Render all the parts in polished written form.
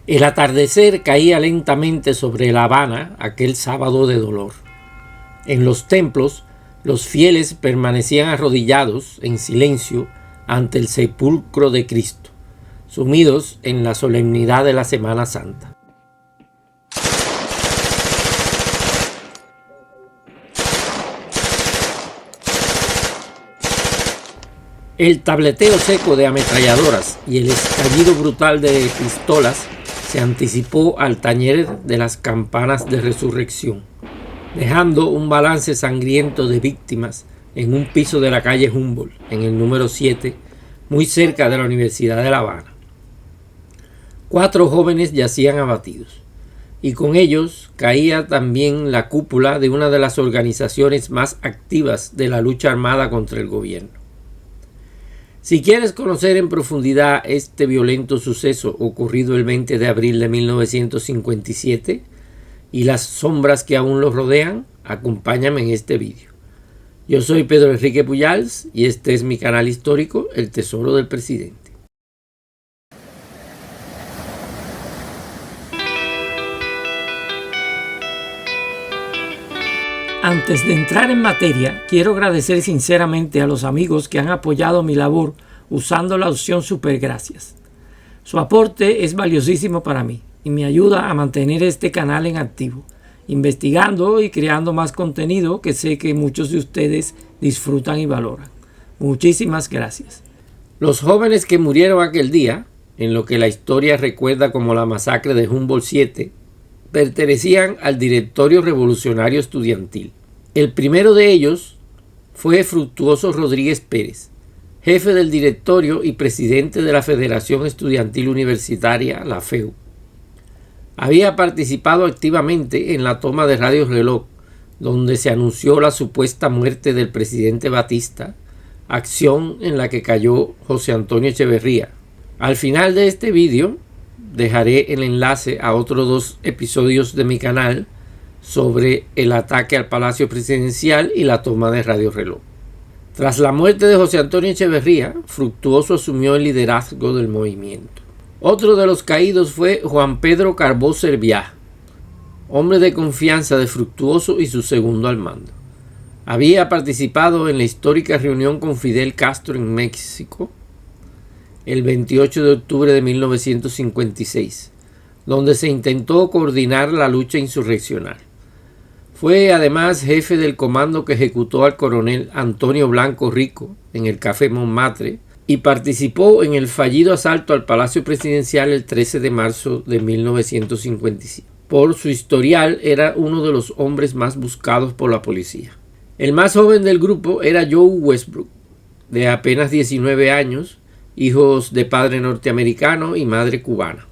El atardecer caía lentamente sobre La Habana aquel sábado de dolor. En los templos, los fieles permanecían arrodillados en silencio ante el sepulcro de Cristo, sumidos en la solemnidad de la Semana Santa. El tableteo seco de ametralladoras y el estallido brutal de pistolas se anticipó al tañer de las campanas de resurrección, dejando un balance sangriento de víctimas en un piso de la calle Humboldt, en el número 7, muy cerca de la Universidad de La Habana. 4 jóvenes yacían abatidos, y con ellos caía también la cúpula de una de las organizaciones más activas de la lucha armada contra el gobierno. Si quieres conocer en profundidad este violento suceso ocurrido el 20 de abril de 1957 y las sombras que aún lo rodean, acompáñame en este vídeo. Yo soy Pedro Enrique Pujals y este es mi canal histórico, El Tesoro del Presidente. Antes de entrar en materia, quiero agradecer sinceramente a los amigos que han apoyado mi labor usando la opción Supergracias. Su aporte es valiosísimo para mí y me ayuda a mantener este canal en activo, investigando y creando más contenido que sé que muchos de ustedes disfrutan y valoran. Muchísimas gracias. Los jóvenes que murieron aquel día, en lo que la historia recuerda como la masacre de Humboldt 7, pertenecían al Directorio Revolucionario Estudiantil. El primero de ellos fue Fructuoso Rodríguez Pérez, jefe del directorio y presidente de la Federación Estudiantil Universitaria, la FEU. Había participado activamente en la toma de Radio Reloj, donde se anunció la supuesta muerte del presidente Batista, acción en la que cayó José Antonio Echeverría. Al final de este vídeo dejaré el enlace a otros 2 episodios de mi canal sobre el ataque al Palacio Presidencial y la toma de Radio Reloj. Tras la muerte de José Antonio Echeverría, Fructuoso asumió el liderazgo del movimiento. Otro de los caídos fue Juan Pedro Carbó Serviá, hombre de confianza de Fructuoso y su segundo al mando. Había participado en la histórica reunión con Fidel Castro en México el 28 de octubre de 1956, donde se intentó coordinar la lucha insurreccional. Fue además jefe del comando que ejecutó al coronel Antonio Blanco Rico en el Café Montmartre y participó en el fallido asalto al Palacio Presidencial el 13 de marzo de 1955. Por su historial, era uno de los hombres más buscados por la policía. El más joven del grupo era Joe Westbrook, de apenas 19 años, hijos de padre norteamericano y madre cubana.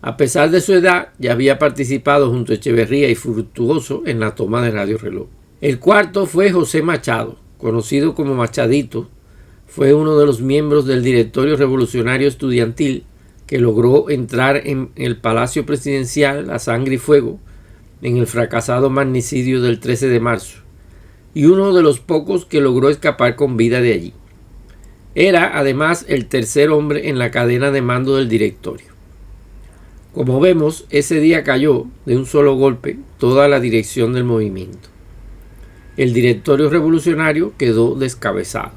A pesar de su edad, ya había participado junto a Echeverría y Fructuoso en la toma de Radio Reloj. El cuarto fue José Machado, conocido como Machadito. Fue uno de los miembros del Directorio Revolucionario Estudiantil que logró entrar en el Palacio Presidencial a sangre y fuego en el fracasado magnicidio del 13 de marzo, y uno de los pocos que logró escapar con vida de allí. Era además el tercer hombre en la cadena de mando del directorio. Como vemos, ese día cayó de un solo golpe toda la dirección del movimiento. El directorio revolucionario quedó descabezado.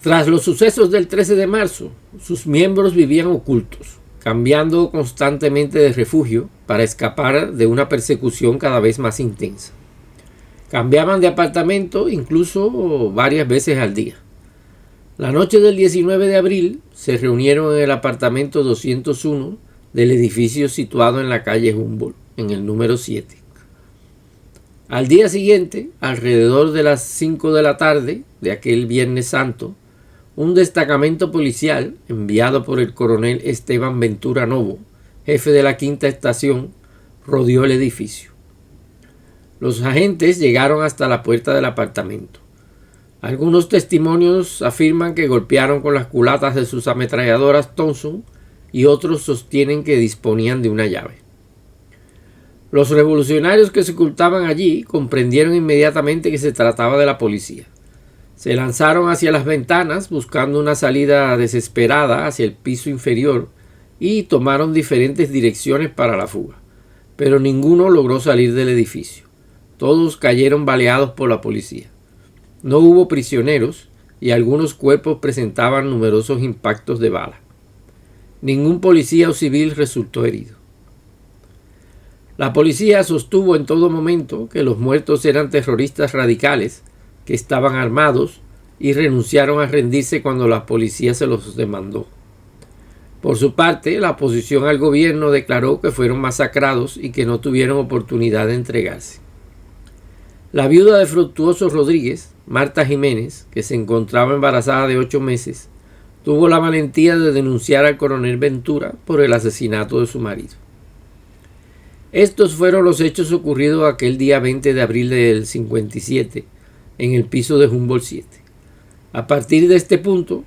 Tras los sucesos del 13 de marzo, sus miembros vivían ocultos, cambiando constantemente de refugio para escapar de una persecución cada vez más intensa. Cambiaban de apartamento incluso varias veces al día. La noche del 19 de abril se reunieron en el apartamento 201 del edificio situado en la calle Humboldt, en el número 7. Al día siguiente, alrededor de las 5 de la tarde de aquel Viernes Santo, un destacamento policial enviado por el coronel Esteban Ventura Novo, jefe de la 5ª estación, rodeó el edificio. Los agentes llegaron hasta la puerta del apartamento. Algunos testimonios afirman que golpearon con las culatas de sus ametralladoras Thompson y otros sostienen que disponían de una llave. Los revolucionarios que se ocultaban allí comprendieron inmediatamente que se trataba de la policía. Se lanzaron hacia las ventanas buscando una salida desesperada hacia el piso inferior y tomaron diferentes direcciones para la fuga, pero ninguno logró salir del edificio. Todos cayeron baleados por la policía. No hubo prisioneros y algunos cuerpos presentaban numerosos impactos de bala. Ningún policía o civil resultó herido. La policía sostuvo en todo momento que los muertos eran terroristas radicales que estaban armados y renunciaron a rendirse cuando la policía se los demandó. Por su parte, la oposición al gobierno declaró que fueron masacrados y que no tuvieron oportunidad de entregarse. La viuda de Fructuoso Rodríguez, Marta Jiménez, que se encontraba embarazada de 8 meses, tuvo la valentía de denunciar al coronel Ventura por el asesinato de su marido. Estos fueron los hechos ocurridos aquel día 20 de abril del 57 en el piso de Humboldt 7. A partir de este punto,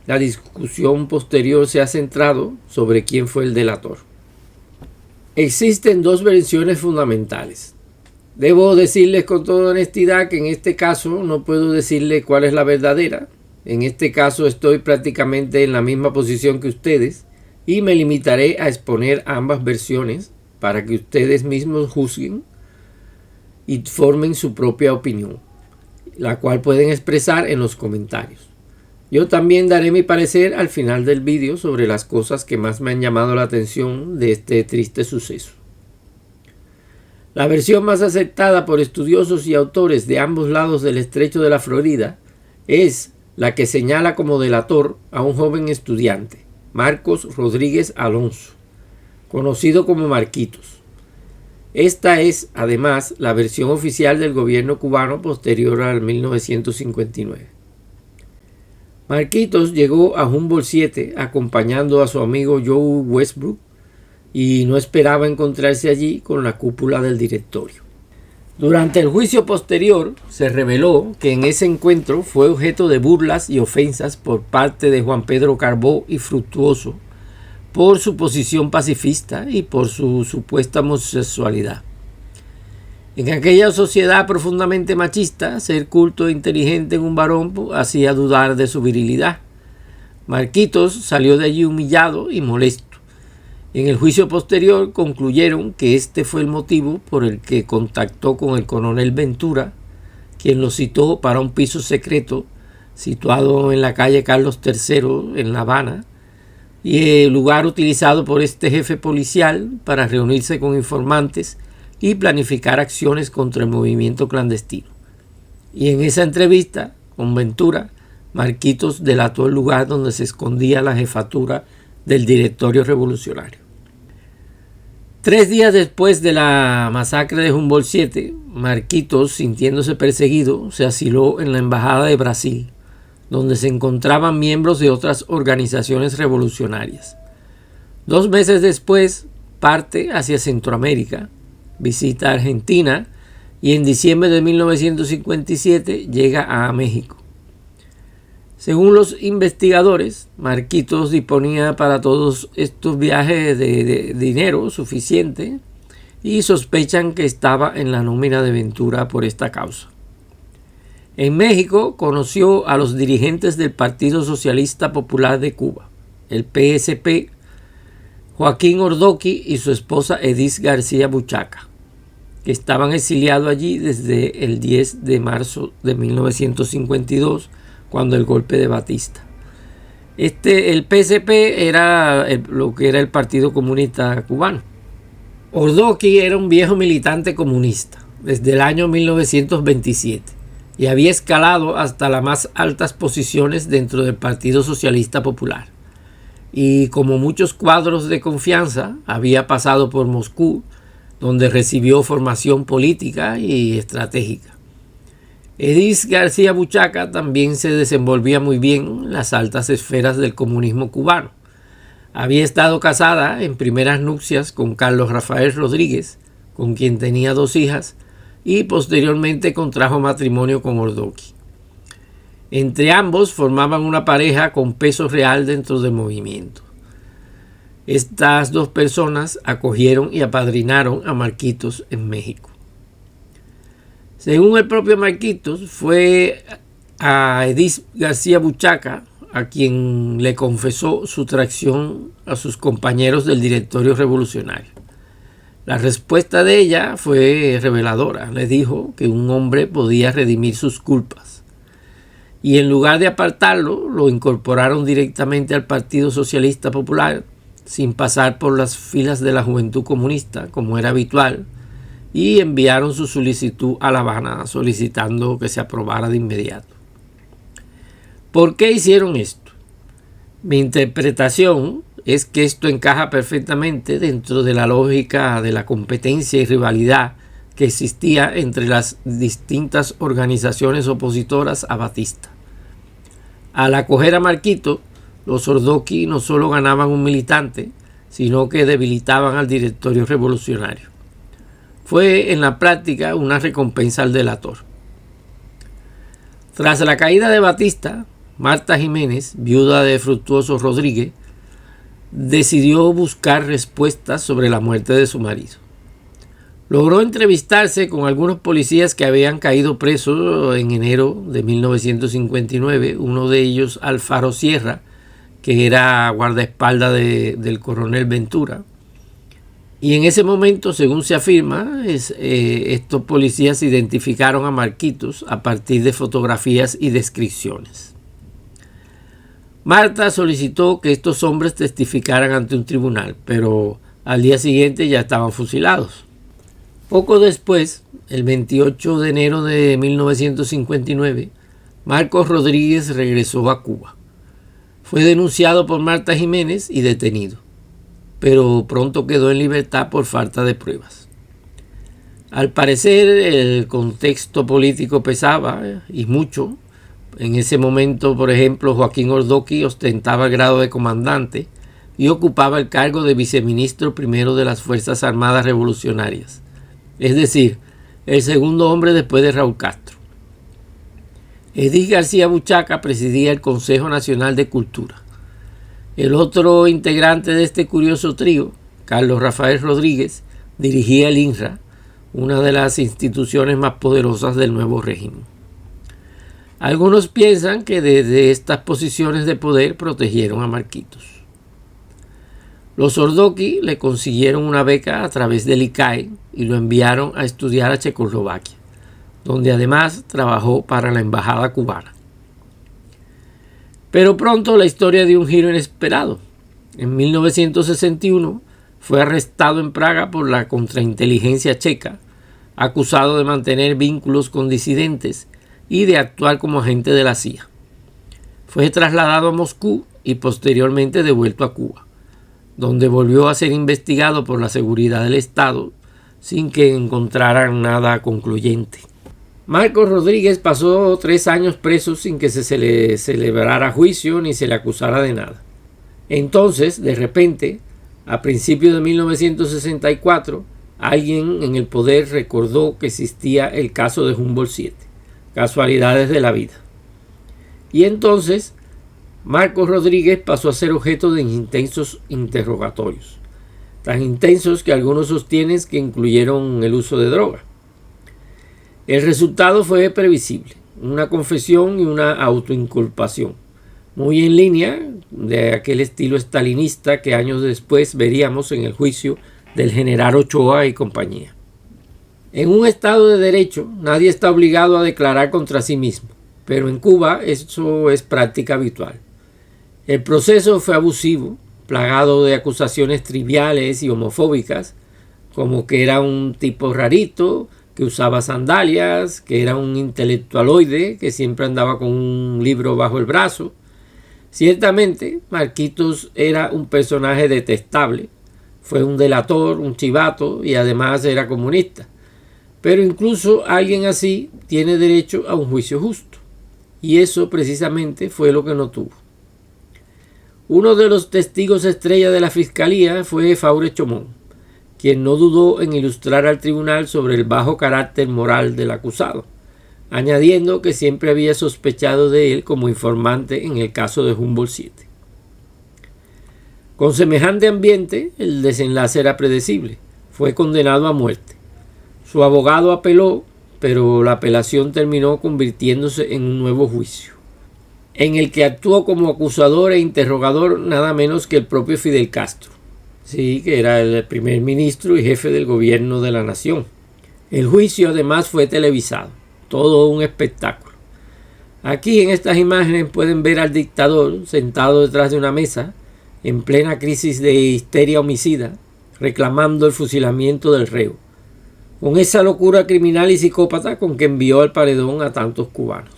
la discusión posterior se ha centrado sobre quién fue el delator. Existen dos versiones fundamentales. Debo decirles con toda honestidad que en este caso no puedo decirles cuál es la verdadera. En este caso estoy prácticamente en la misma posición que ustedes y me limitaré a exponer ambas versiones para que ustedes mismos juzguen y formen su propia opinión, la cual pueden expresar en los comentarios. Yo también daré mi parecer al final del vídeo sobre las cosas que más me han llamado la atención de este triste suceso. La versión más aceptada por estudiosos y autores de ambos lados del estrecho de la Florida es la que señala como delator a un joven estudiante, Marcos Rodríguez Alonso, conocido como Marquitos. Esta es, además, la versión oficial del gobierno cubano posterior al 1959. Marquitos llegó a Humboldt 7 acompañando a su amigo Joe Westbrook y no esperaba encontrarse allí con la cúpula del directorio. Durante el juicio posterior se reveló que en ese encuentro fue objeto de burlas y ofensas por parte de Juan Pedro Carbó y Fructuoso por su posición pacifista y por su supuesta homosexualidad. En aquella sociedad profundamente machista, ser culto e inteligente en un varón hacía dudar de su virilidad. Marquitos salió de allí humillado y molesto. En el juicio posterior concluyeron que este fue el motivo por el que contactó con el coronel Ventura, quien lo citó para un piso secreto situado en la calle Carlos III en La Habana, y el lugar utilizado por este jefe policial para reunirse con informantes y planificar acciones contra el movimiento clandestino. Y en esa entrevista con Ventura, Marquitos delató el lugar donde se escondía la jefatura del directorio revolucionario. 3 días después de la masacre de Humboldt 7, Marquitos, sintiéndose perseguido, se asiló en la Embajada de Brasil, donde se encontraban miembros de otras organizaciones revolucionarias. 2 meses después, parte hacia Centroamérica, visita Argentina y en diciembre de 1957 llega a México. Según los investigadores, Marquitos disponía para todos estos viajes de dinero suficiente y sospechan que estaba en la nómina de Ventura por esta causa. En México conoció a los dirigentes del Partido Socialista Popular de Cuba, el PSP, Joaquín Ordoqui y su esposa Edith García Buchaca, que estaban exiliados allí desde el 10 de marzo de 1952, cuando el golpe de Batista. El PSP era lo que era el Partido Comunista Cubano. Ordoqui era un viejo militante comunista desde el año 1927 y había escalado hasta las más altas posiciones dentro del Partido Socialista Popular. Y como muchos cuadros de confianza, había pasado por Moscú, donde recibió formación política y estratégica. Edith García Buchaca también se desenvolvía muy bien en las altas esferas del comunismo cubano. Había estado casada en primeras nupcias con Carlos Rafael Rodríguez, con quien tenía 2 hijas, y posteriormente contrajo matrimonio con Ordoqui. Entre ambos formaban una pareja con peso real dentro del movimiento. Estas 2 personas acogieron y apadrinaron a Marquitos en México. Según el propio Marquitos, fue a Edith García Buchaca a quien le confesó su traición a sus compañeros del directorio revolucionario. La respuesta de ella fue reveladora. Le dijo que un hombre podía redimir sus culpas. Y en lugar de apartarlo, lo incorporaron directamente al Partido Socialista Popular, sin pasar por las filas de la Juventud Comunista, como era habitual, y enviaron su solicitud a La Habana solicitando que se aprobara de inmediato. ¿Por qué hicieron esto? Mi interpretación es que esto encaja perfectamente dentro de la lógica de la competencia y rivalidad que existía entre las distintas organizaciones opositoras a Batista. Al acoger a Marquito, los Zordoki no solo ganaban un militante, sino que debilitaban al directorio revolucionario. Fue en la práctica una recompensa al delator. Tras la caída de Batista, Marta Jiménez, viuda de Fructuoso Rodríguez, decidió buscar respuestas sobre la muerte de su marido. Logró entrevistarse con algunos policías que habían caído presos en enero de 1959, uno de ellos Alfaro Sierra, que era guardaespaldas del coronel Ventura. Y en ese momento, según se afirma, estos policías identificaron a Marquitos a partir de fotografías y descripciones. Marta solicitó que estos hombres testificaran ante un tribunal, pero al día siguiente ya estaban fusilados. Poco después, el 28 de enero de 1959, Marcos Rodríguez regresó a Cuba. Fue denunciado por Marta Jiménez y detenido, pero pronto quedó en libertad por falta de pruebas. Al parecer, el contexto político pesaba y mucho. En ese momento, por ejemplo, Joaquín Zordoki ostentaba el grado de comandante y ocupaba el cargo de viceministro primero de las Fuerzas Armadas Revolucionarias, es decir, el segundo hombre después de Raúl Castro. Edith García Buchaca presidía el Consejo Nacional de Cultura. El otro integrante de este curioso trío, Carlos Rafael Rodríguez, dirigía el INRA, una de las instituciones más poderosas del nuevo régimen. Algunos piensan que desde estas posiciones de poder protegieron a Marquitos. Los Zordoki le consiguieron una beca a través del ICAE y lo enviaron a estudiar a Checoslovaquia, donde además trabajó para la embajada cubana. Pero pronto la historia dio un giro inesperado. En 1961 fue arrestado en Praga por la contrainteligencia checa, acusado de mantener vínculos con disidentes y de actuar como agente de la CIA. Fue trasladado a Moscú y posteriormente devuelto a Cuba, donde volvió a ser investigado por la seguridad del Estado sin que encontraran nada concluyente. Marcos Rodríguez pasó 3 años preso sin que se le celebrara juicio ni se le acusara de nada. Entonces, de repente, a principios de 1964, alguien en el poder recordó que existía el caso de Humboldt 7, casualidades de la vida. Y entonces, Marcos Rodríguez pasó a ser objeto de intensos interrogatorios, tan intensos que algunos sostienen que incluyeron el uso de droga. El resultado fue previsible, una confesión y una autoinculpación, muy en línea de aquel estilo estalinista que años después veríamos en el juicio del general Ochoa y compañía. En un Estado de Derecho, nadie está obligado a declarar contra sí mismo, pero en Cuba eso es práctica habitual. El proceso fue abusivo, plagado de acusaciones triviales y homofóbicas, como que era un tipo rarito, que usaba sandalias, que era un intelectualoide, que siempre andaba con un libro bajo el brazo. Ciertamente, Marquitos era un personaje detestable, fue un delator, un chivato y además era comunista. Pero incluso alguien así tiene derecho a un juicio justo, y eso precisamente fue lo que no tuvo. Uno de los testigos estrella de la fiscalía fue Faure Chomón, quien no dudó en ilustrar al tribunal sobre el bajo carácter moral del acusado, añadiendo que siempre había sospechado de él como informante en el caso de Humboldt 7. Con semejante ambiente, el desenlace era predecible. Fue condenado a muerte. Su abogado apeló, pero la apelación terminó convirtiéndose en un nuevo juicio. en el que actuó como acusador e interrogador nada menos que el propio Fidel Castro, sí, que era el primer ministro y jefe del gobierno de la nación. El juicio además fue televisado, todo un espectáculo. Aquí en estas imágenes pueden ver al dictador sentado detrás de una mesa, en plena crisis de histeria homicida, reclamando el fusilamiento del reo, con esa locura criminal y psicópata con que envió al paredón a tantos cubanos.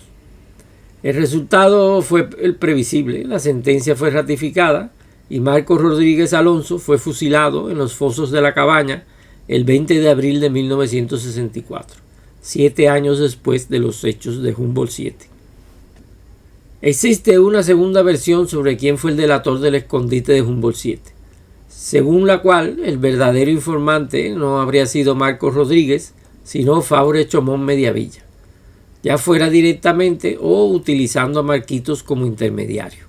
El resultado fue el previsible, la sentencia fue ratificada y Marcos Rodríguez Alonso fue fusilado en los fosos de La Cabaña el 20 de abril de 1964, 7 años después de los hechos de Humboldt 7. Existe una segunda versión sobre quién fue el delator del escondite de Humboldt 7, según la cual el verdadero informante no habría sido Marcos Rodríguez, sino Faure Chomón Mediavilla, ya fuera directamente o utilizando a Marquitos como intermediario.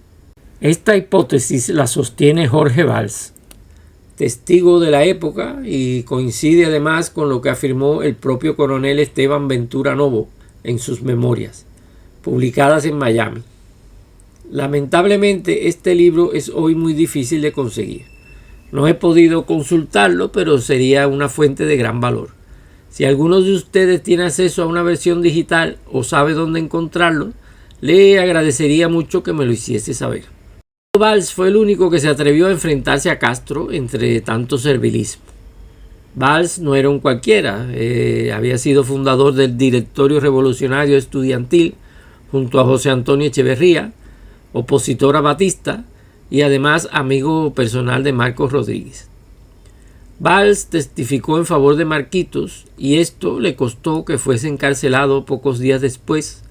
Esta hipótesis la sostiene Jorge Valls, testigo de la época, y coincide además con lo que afirmó el propio coronel Esteban Ventura Novo en sus memorias, publicadas en Miami. Lamentablemente este libro es hoy muy difícil de conseguir. No he podido consultarlo, pero sería una fuente de gran valor. Si alguno de ustedes tiene acceso a una versión digital o sabe dónde encontrarlo, le agradecería mucho que me lo hiciese saber. Valls fue el único que se atrevió a enfrentarse a Castro entre tanto servilismo. Valls no era un cualquiera, había sido fundador del Directorio Revolucionario Estudiantil junto a José Antonio Echeverría, opositor a Batista y además amigo personal de Marcos Rodríguez. Valls testificó en favor de Marquitos y esto le costó que fuese encarcelado pocos días después,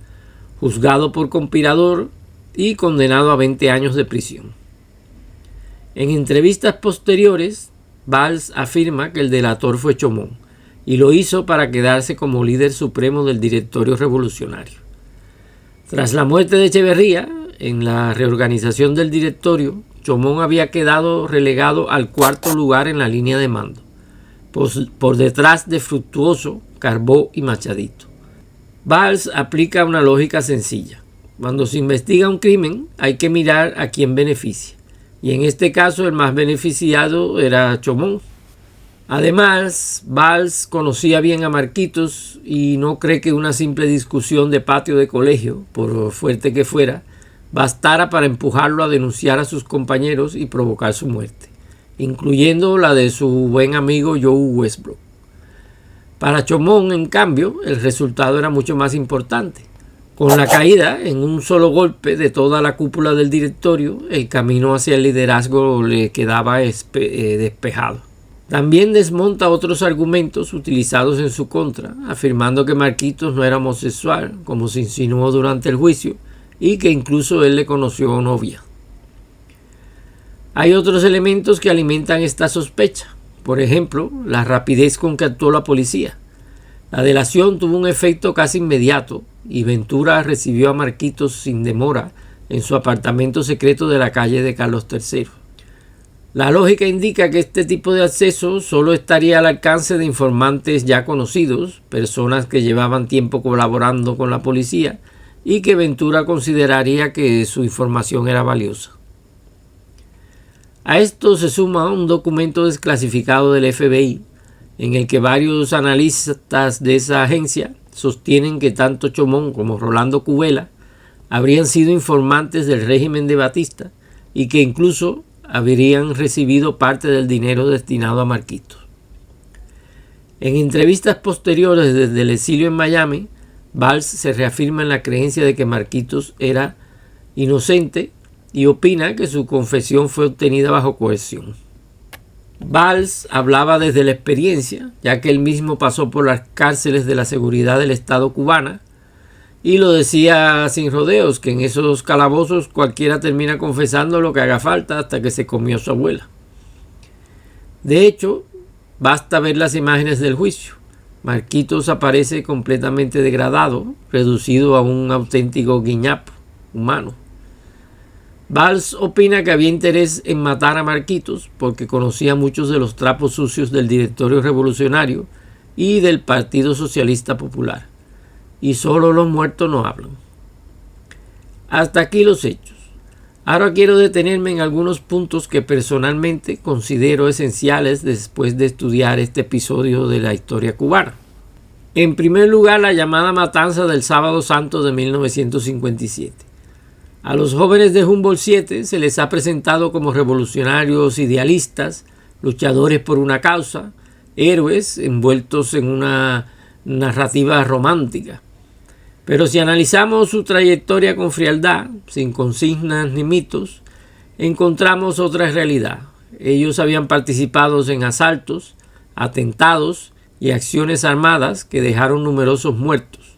juzgado por conspirador y condenado a 20 años de prisión. En entrevistas posteriores, Valls afirma que el delator fue Chomón y lo hizo para quedarse como líder supremo del Directorio Revolucionario. Tras la muerte de Echeverría, en la reorganización del directorio, Chomón había quedado relegado al cuarto lugar en la línea de mando, por detrás de Fructuoso, Carbó y Machadito. Valls aplica una lógica sencilla. Cuando se investiga un crimen, hay que mirar a quién beneficia, y en este caso el más beneficiado era Chomón. Además, Valls conocía bien a Marquitos y no cree que una simple discusión de patio de colegio, por fuerte que fuera, bastara para empujarlo a denunciar a sus compañeros y provocar su muerte, incluyendo la de su buen amigo Joe Westbrook. Para Chomón, en cambio, el resultado era mucho más importante. Con la caída en un solo golpe de toda la cúpula del directorio, el camino hacia el liderazgo le quedaba despejado. También desmonta otros argumentos utilizados en su contra, afirmando que Marquitos no era homosexual, como se insinuó durante el juicio, y que incluso él le conoció novia. Hay otros elementos que alimentan esta sospecha. Por ejemplo, la rapidez con que actuó la policía. La delación tuvo un efecto casi inmediato y Ventura recibió a Marquitos sin demora en su apartamento secreto de la calle de Carlos III. La lógica indica que este tipo de acceso solo estaría al alcance de informantes ya conocidos, personas que llevaban tiempo colaborando con la policía y que Ventura consideraría que su información era valiosa. A esto se suma un documento desclasificado del FBI en el que varios analistas de esa agencia sostienen que tanto Chomón como Rolando Cubela habrían sido informantes del régimen de Batista y que incluso habrían recibido parte del dinero destinado a Marquitos. En entrevistas posteriores desde el exilio en Miami, Valls se reafirma en la creencia de que Marquitos era inocente y opina que su confesión fue obtenida bajo coerción. Valls hablaba desde la experiencia, ya que él mismo pasó por las cárceles de la seguridad del Estado cubana, y lo decía sin rodeos, que en esos calabozos cualquiera termina confesando lo que haga falta hasta que se comió a su abuela. De hecho, basta ver las imágenes del juicio. Marquitos aparece completamente degradado, reducido a un auténtico guiñapo humano. Valls opina que había interés en matar a Marquitos porque conocía muchos de los trapos sucios del Directorio Revolucionario y del Partido Socialista Popular. Y solo los muertos no hablan. Hasta aquí los hechos. Ahora quiero detenerme en algunos puntos que personalmente considero esenciales después de estudiar este episodio de la historia cubana. En primer lugar, la llamada matanza del Sábado Santo de 1957. A los jóvenes de Humboldt 7 se les ha presentado como revolucionarios idealistas, luchadores por una causa, héroes envueltos en una narrativa romántica. Pero si analizamos su trayectoria con frialdad, sin consignas ni mitos, encontramos otra realidad. Ellos habían participado en asaltos, atentados y acciones armadas que dejaron numerosos muertos.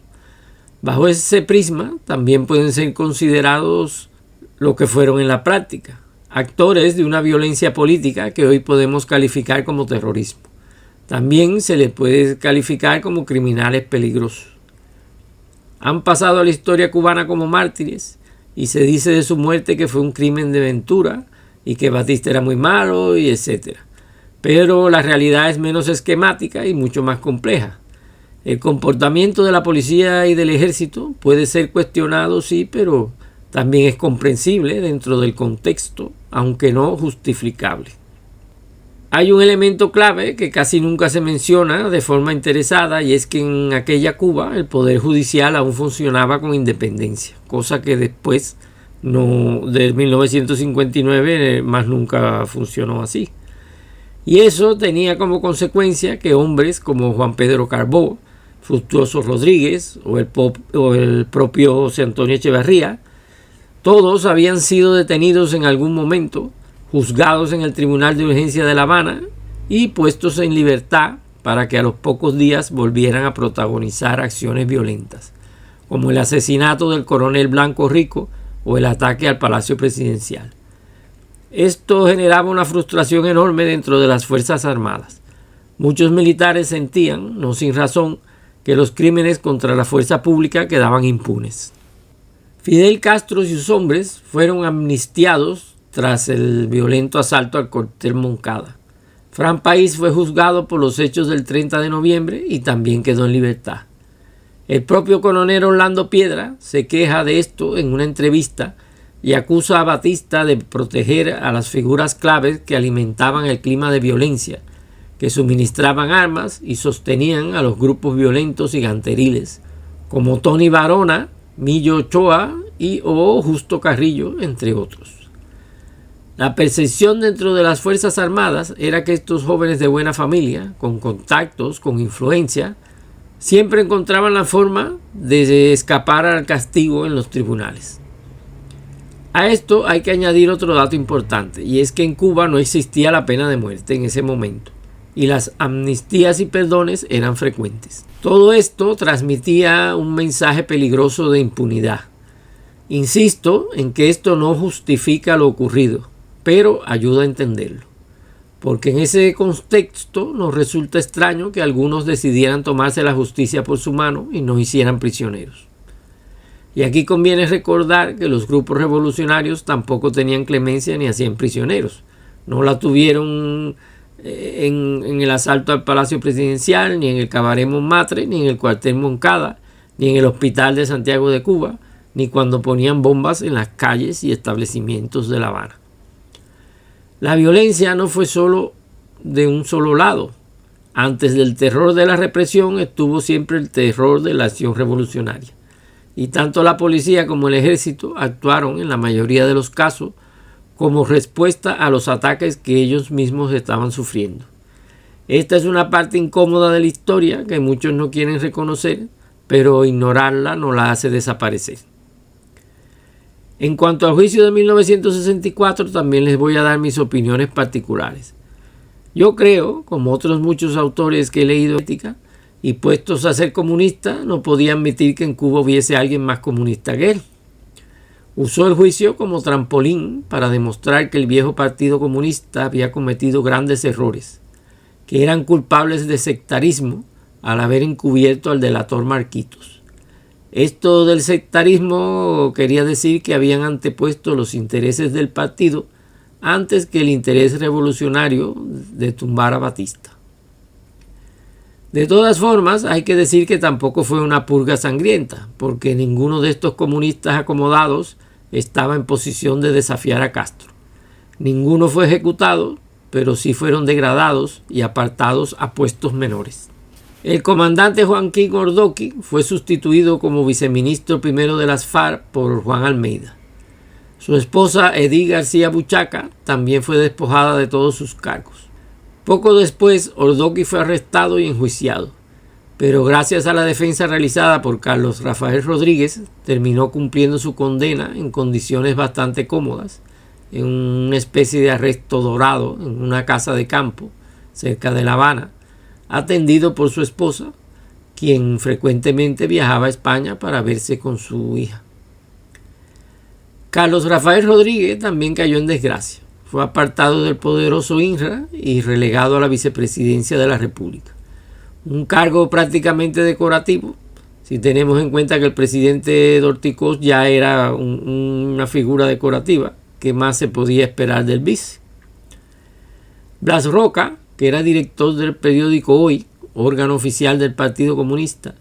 Bajo ese prisma también pueden ser considerados lo que fueron en la práctica, actores de una violencia política que hoy podemos calificar como terrorismo. También se les puede calificar como criminales peligrosos. Han pasado a la historia cubana como mártires y se dice de su muerte que fue un crimen de Ventura y que Batista era muy malo y etc. Pero la realidad es menos esquemática y mucho más compleja. El comportamiento de la policía y del ejército puede ser cuestionado, sí, pero también es comprensible dentro del contexto, aunque no justificable. Hay un elemento clave que casi nunca se menciona de forma interesada y es que en aquella Cuba el poder judicial aún funcionaba con independencia, cosa que después de 1959 más nunca funcionó así. Y eso tenía como consecuencia que hombres como Juan Pedro Carbó, Fructuoso Rodríguez o el propio José Antonio Echeverría, todos habían sido detenidos en algún momento, juzgados en el Tribunal de Urgencia de La Habana y puestos en libertad para que a los pocos días volvieran a protagonizar acciones violentas, como el asesinato del coronel Blanco Rico o el ataque al Palacio Presidencial. Esto generaba una frustración enorme dentro de las Fuerzas Armadas. Muchos militares sentían, no sin razón, que los crímenes contra la fuerza pública quedaban impunes. Fidel Castro y sus hombres fueron amnistiados tras el violento asalto al cuartel Moncada. Fran País fue juzgado por los hechos del 30 de noviembre y también quedó en libertad. El propio coronel Orlando Piedra se queja de esto en una entrevista y acusa a Batista de proteger a las figuras claves que alimentaban el clima de violencia, que suministraban armas y sostenían a los grupos violentos y ganteriles, como Tony Barona, Millo Ochoa o Justo Carrillo, entre otros. La percepción dentro de las Fuerzas Armadas era que estos jóvenes de buena familia, con contactos, con influencia, siempre encontraban la forma de escapar al castigo en los tribunales. A esto hay que añadir otro dato importante, y es que en Cuba no existía la pena de muerte en ese momento, y las amnistías y perdones eran frecuentes. Todo esto transmitía un mensaje peligroso de impunidad. Insisto en que esto no justifica lo ocurrido, pero ayuda a entenderlo, porque en ese contexto nos resulta extraño que algunos decidieran tomarse la justicia por su mano y nos hicieran prisioneros. Y aquí conviene recordar que los grupos revolucionarios tampoco tenían clemencia ni hacían prisioneros. No la tuvieron en el asalto al Palacio Presidencial, ni en el Cabaret Montmartre, ni en el cuartel Moncada, ni en el Hospital de Santiago de Cuba, ni cuando ponían bombas en las calles y establecimientos de La Habana. La violencia no fue solo de un solo lado. Antes del terror de la represión estuvo siempre el terror de la acción revolucionaria. Y tanto la policía como el ejército actuaron en la mayoría de los casos como respuesta a los ataques que ellos mismos estaban sufriendo. Esta es una parte incómoda de la historia que muchos no quieren reconocer, pero ignorarla no la hace desaparecer. En cuanto al juicio de 1964, también les voy a dar mis opiniones particulares. Yo creo, como otros muchos autores que he leído ética, y puestos a ser comunista, no podía admitir que en Cuba hubiese alguien más comunista que él. Usó el juicio como trampolín para demostrar que el viejo Partido Comunista había cometido grandes errores, que eran culpables de sectarismo al haber encubierto al delator Marquitos. Esto del sectarismo quería decir que habían antepuesto los intereses del partido antes que el interés revolucionario de tumbar a Batista. De todas formas, hay que decir que tampoco fue una purga sangrienta, porque ninguno de estos comunistas acomodados estaba en posición de desafiar a Castro. Ninguno fue ejecutado, pero sí fueron degradados y apartados a puestos menores. El comandante Joaquín Ordoqui fue sustituido como viceministro primero de las FARC por Juan Almeida. Su esposa Edith García Buchaca también fue despojada de todos sus cargos. Poco después, Ordoqui fue arrestado y enjuiciado, pero gracias a la defensa realizada por Carlos Rafael Rodríguez, terminó cumpliendo su condena en condiciones bastante cómodas, en una especie de arresto dorado en una casa de campo cerca de La Habana, atendido por su esposa, quien frecuentemente viajaba a España para verse con su hija. Carlos Rafael Rodríguez también cayó en desgracia. Fue apartado del poderoso INRA y relegado a la vicepresidencia de la República. Un cargo prácticamente decorativo, si tenemos en cuenta que el presidente Dorticós ya era una figura decorativa. ¿Qué más se podía esperar del vice? Blas Roca, que era director del periódico Hoy, órgano oficial del Partido Comunista,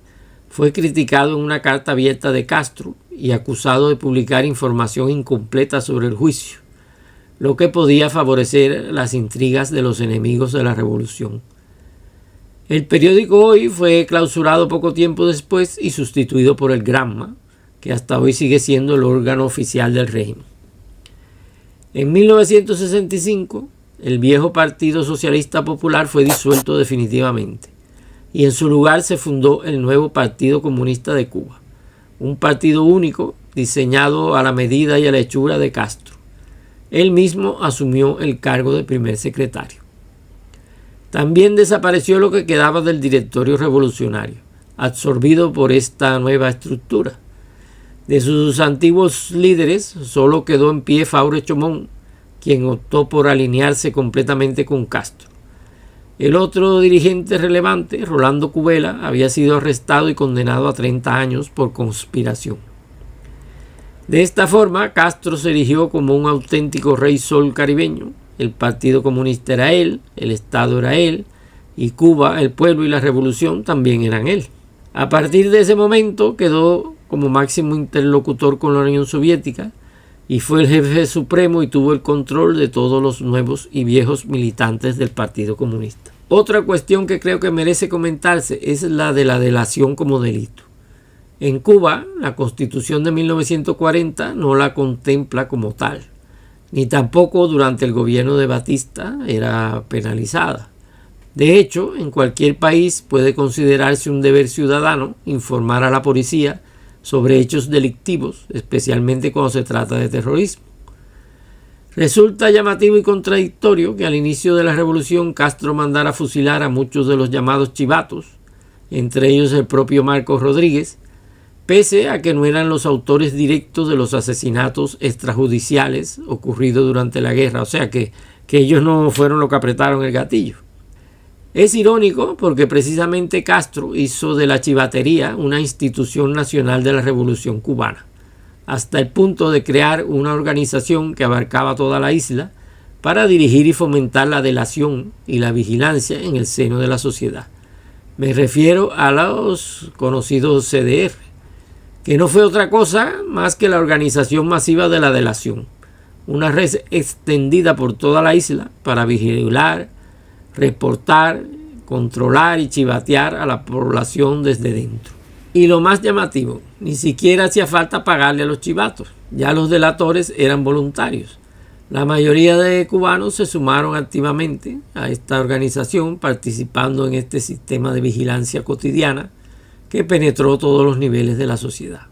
fue criticado en una carta abierta de Castro y acusado de publicar información incompleta sobre el juicio, lo que podía favorecer las intrigas de los enemigos de la revolución. El periódico Hoy fue clausurado poco tiempo después y sustituido por el Granma, que hasta hoy sigue siendo el órgano oficial del régimen. En 1965, el viejo Partido Socialista Popular fue disuelto definitivamente y en su lugar se fundó el nuevo Partido Comunista de Cuba, un partido único diseñado a la medida y a la hechura de Castro. Él mismo asumió el cargo de primer secretario. También desapareció lo que quedaba del directorio revolucionario, absorbido por esta nueva estructura. De sus antiguos líderes solo quedó en pie Faure Chomón, quien optó por alinearse completamente con Castro. El otro dirigente relevante, Rolando Cubela, había sido arrestado y condenado a 30 años por conspiración. De esta forma, Castro se erigió como un auténtico rey sol caribeño. El Partido Comunista era él, el Estado era él, y Cuba, el pueblo y la revolución también eran él. A partir de ese momento quedó como máximo interlocutor con la Unión Soviética y fue el jefe supremo y tuvo el control de todos los nuevos y viejos militantes del Partido Comunista. Otra cuestión que creo que merece comentarse es la de la delación como delito. En Cuba, la Constitución de 1940 no la contempla como tal, ni tampoco durante el gobierno de Batista era penalizada. De hecho, en cualquier país puede considerarse un deber ciudadano informar a la policía sobre hechos delictivos, especialmente cuando se trata de terrorismo. Resulta llamativo y contradictorio que al inicio de la revolución Castro mandara fusilar a muchos de los llamados chivatos, entre ellos el propio Marcos Rodríguez, pese a que no eran los autores directos de los asesinatos extrajudiciales ocurridos durante la guerra, o sea que ellos no fueron los que apretaron el gatillo. Es irónico porque precisamente Castro hizo de la chivatería una institución nacional de la Revolución Cubana, hasta el punto de crear una organización que abarcaba toda la isla para dirigir y fomentar la delación y la vigilancia en el seno de la sociedad. Me refiero a los conocidos CDR, que no fue otra cosa más que la organización masiva de la delación, una red extendida por toda la isla para vigilar, reportar, controlar y chivatear a la población desde dentro. Y lo más llamativo, ni siquiera hacía falta pagarle a los chivatos, ya los delatores eran voluntarios. La mayoría de cubanos se sumaron activamente a esta organización, participando en este sistema de vigilancia cotidiana que penetró todos los niveles de la sociedad.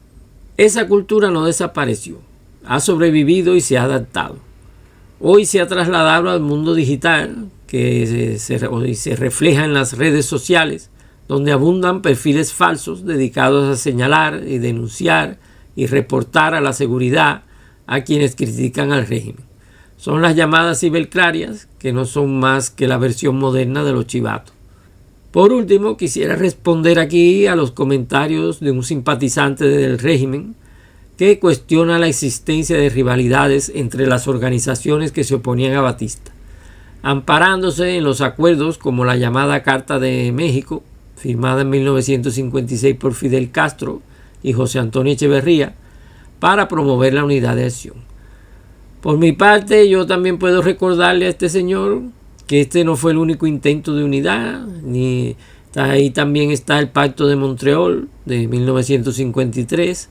Esa cultura no desapareció, ha sobrevivido y se ha adaptado. Hoy se ha trasladado al mundo digital que se refleja en las redes sociales, donde abundan perfiles falsos dedicados a señalar y denunciar y reportar a la seguridad a quienes critican al régimen. Son las llamadas ciberclarias, que no son más que la versión moderna de los chivatos. Por último, quisiera responder aquí a los comentarios de un simpatizante del régimen que cuestiona la existencia de rivalidades entre las organizaciones que se oponían a Batista, amparándose en los acuerdos como la llamada Carta de México firmada en 1956 por Fidel Castro y José Antonio Echeverría, para promover la unidad de acción. Por mi parte, yo también puedo recordarle a este señor que este no fue el único intento de unidad, ni ahí también está el Pacto de Montreal de 1953,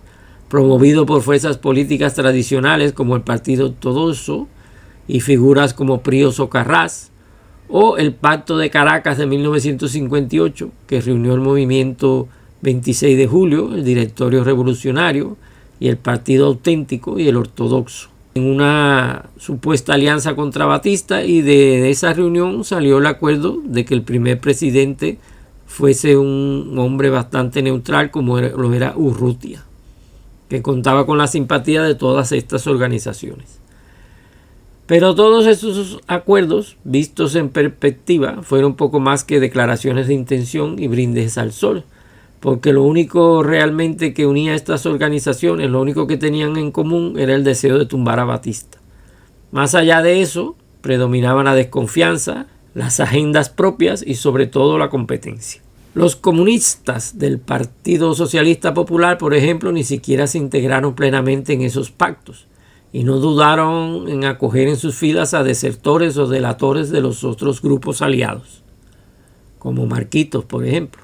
promovido por fuerzas políticas tradicionales como el Partido Ortodoxo y figuras como Príos o Carrás, o el Pacto de Caracas de 1958, que reunió el movimiento 26 de julio, el Directorio Revolucionario y el Partido Auténtico y el Ortodoxo, en una supuesta alianza contra Batista, y de esa reunión salió el acuerdo de que el primer presidente fuese un hombre bastante neutral como lo era Urrutia, que contaba con la simpatía de todas estas organizaciones. Pero todos estos acuerdos, vistos en perspectiva, fueron poco más que declaraciones de intención y brindes al sol, porque lo único realmente que unía a estas organizaciones, lo único que tenían en común era el deseo de tumbar a Batista. Más allá de eso, predominaban la desconfianza, las agendas propias y sobre todo la competencia. Los comunistas del Partido Socialista Popular, por ejemplo, ni siquiera se integraron plenamente en esos pactos y no dudaron en acoger en sus filas a desertores o delatores de los otros grupos aliados, como Marquitos, por ejemplo.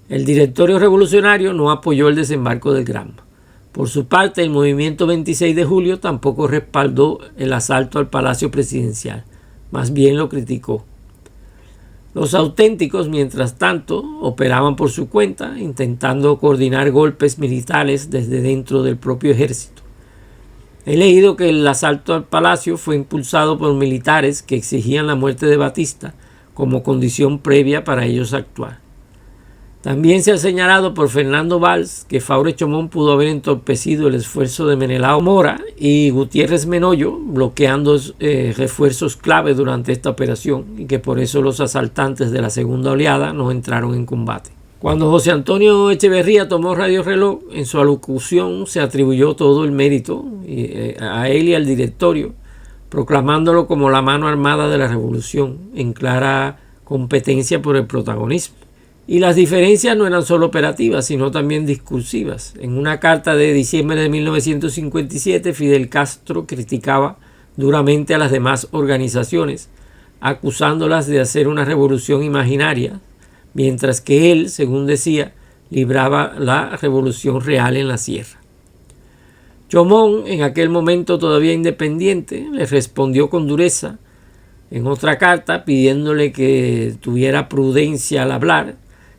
El Directorio Revolucionario no apoyó el desembarco del Granma. Por su parte, el movimiento 26 de julio tampoco respaldó el asalto al Palacio Presidencial, más bien lo criticó. Los auténticos, mientras tanto, operaban por su cuenta, intentando coordinar golpes militares desde dentro del propio ejército. He leído que el asalto al palacio fue impulsado por militares que exigían la muerte de Batista como condición previa para ellos actuar. También se ha señalado por Fernando Valls que Faure Chomón pudo haber entorpecido el esfuerzo de Menelao Mora y Gutiérrez Menoyo, bloqueando refuerzos clave durante esta operación, y que por eso los asaltantes de la segunda oleada no entraron en combate. Cuando José Antonio Echeverría tomó Radio Reloj, en su alocución se atribuyó todo el mérito a él y al directorio, proclamándolo como la mano armada de la revolución, en clara competencia por el protagonismo. Y las diferencias no eran solo operativas, sino también discursivas. En una carta de diciembre de 1957, Fidel Castro criticaba duramente a las demás organizaciones, acusándolas de hacer una revolución imaginaria, mientras que él, según decía, libraba la revolución real en la sierra. Chomón, en aquel momento todavía independiente, le respondió con dureza en otra carta, pidiéndole que tuviera prudencia al hablar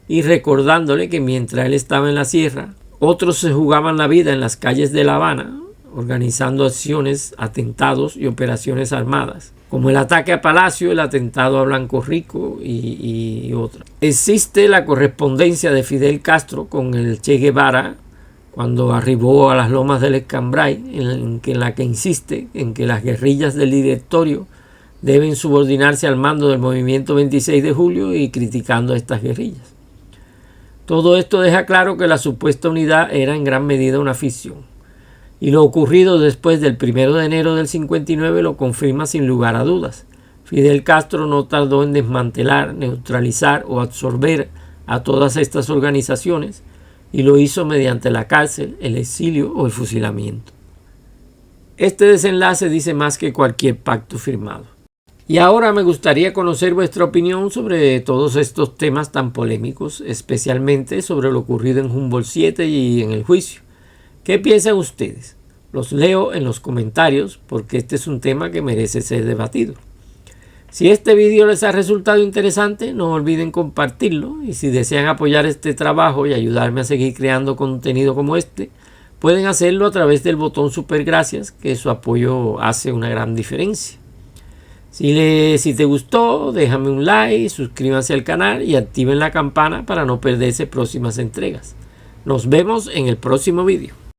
y recordándole que mientras él estaba en la sierra, otros se jugaban la vida en las calles de La Habana, organizando acciones, atentados y operaciones armadas, como el ataque a Palacio, el atentado a Blanco Rico y otras. Existe la correspondencia de Fidel Castro con el Che Guevara cuando arribó a las lomas del Escambray, en la que insiste en que las guerrillas del directorio deben subordinarse al mando del movimiento 26 de julio y criticando a estas guerrillas. Todo esto deja claro que la supuesta unidad era en gran medida una ficción. Y lo ocurrido después del 1 de enero del 59 lo confirma sin lugar a dudas. Fidel Castro no tardó en desmantelar, neutralizar o absorber a todas estas organizaciones, y lo hizo mediante la cárcel, el exilio o el fusilamiento. Este desenlace dice más que cualquier pacto firmado. Y ahora me gustaría conocer vuestra opinión sobre todos estos temas tan polémicos, especialmente sobre lo ocurrido en Humboldt 7 y en el juicio. ¿Qué piensan ustedes? Los leo en los comentarios porque este es un tema que merece ser debatido. Si este vídeo les ha resultado interesante, no olviden compartirlo, y si desean apoyar este trabajo y ayudarme a seguir creando contenido como este, pueden hacerlo a través del botón Super Gracias, que su apoyo hace una gran diferencia. Si te gustó, déjame un like, suscríbanse al canal y activen la campana para no perderse próximas entregas. Nos vemos en el próximo vídeo.